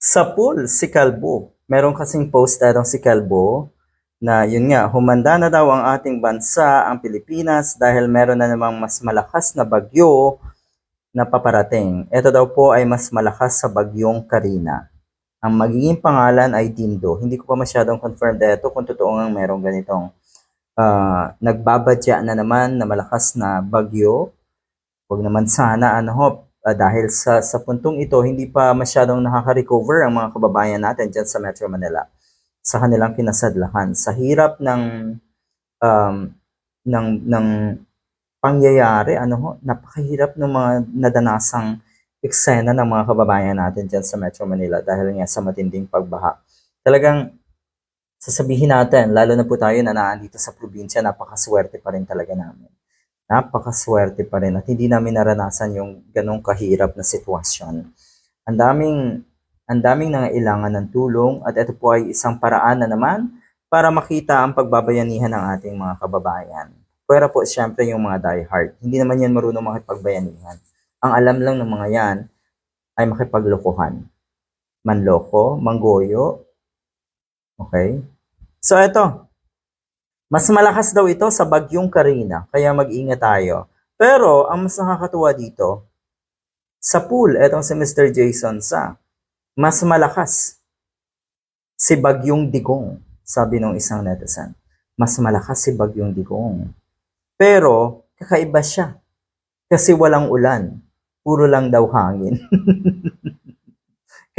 Sa pool, si Kalbo. Meron kasing post datong si Kalbo na yun nga, humanda na daw ang ating bansa, ang Pilipinas, dahil meron na namang mas malakas na bagyo na paparating. Ito daw po ay mas malakas sa bagyong Karina. Ang magiging pangalan ay Dindo. Hindi ko pa masyadong confirmed ito kung totoo nga merong ganitong nagbabadya na naman na malakas na bagyo. Huwag naman sana dahil sa puntong ito hindi pa masyadong nakaka-recover ang mga kababayan natin diyan sa Metro Manila sa kanilang kinasadlakan. Sa hirap um, ng pangyayari, napakahirap ng mga nadanasang eksena ng mga kababayan natin diyan sa Metro Manila dahil nga sa matinding pagbaha. Talagang sasabihin natin, lalo na po tayo na naandito sa probinsya, napakaswerte pa rin talaga namin. Napakaswerte pa rin at hindi namin naranasan yung ganong kahirap na sitwasyon. Ang daming ang daming nangailangan ng tulong at ito po ay isang paraan na naman para makita ang pagbabayanihan ng ating mga kababayan. Pwera po siyempre yung mga diehard. Hindi naman yan marunong makipagbayanihan. Ang alam lang ng mga yan ay makipaglokohan. Manloko, manggoyo. Okay? So ito, mas malakas daw ito sa bagyong Karina, kaya mag-ingat tayo. Pero ang mas nakakatuwa dito, sa pool, etong si Mr. Jason sa mas malakas si Bagyong Digong, sabi ng isang netizen. Mas malakas si Bagyong Digong. Pero kakaiba siya kasi walang ulan, puro lang daw hangin.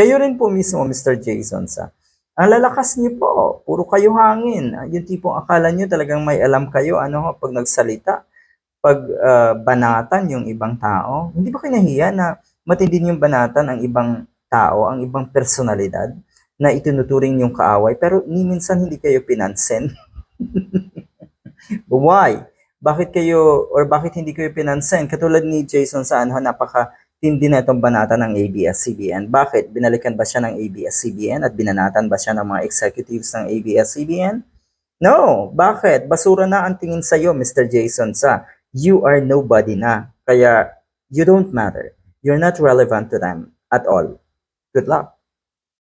Kayo rin po mismo, Mr. Jason sa ang lalakas niyo po, puro kayo hangin. Yung tipong akala niyo talagang may alam kayo pag nagsalita, pag banatan yung ibang tao. Hindi ba kayo nahiya na matindi yung banatan ang ibang tao, ang ibang personalidad na itinuturing yung kaaway pero ni minsan hindi kayo pinansin? Why? Bakit hindi kayo pinansin? Katulad ni Jason sa napaka-tindi na itong banata ng ABS-CBN. Bakit? Binalikan ba siya ng ABS-CBN at binanatan ba siya ng mga executives ng ABS-CBN? No. Bakit? Basura na ang tingin sa'yo, Mr. Jason sa you are nobody na. Kaya you don't matter. You're not relevant to them at all. Good luck.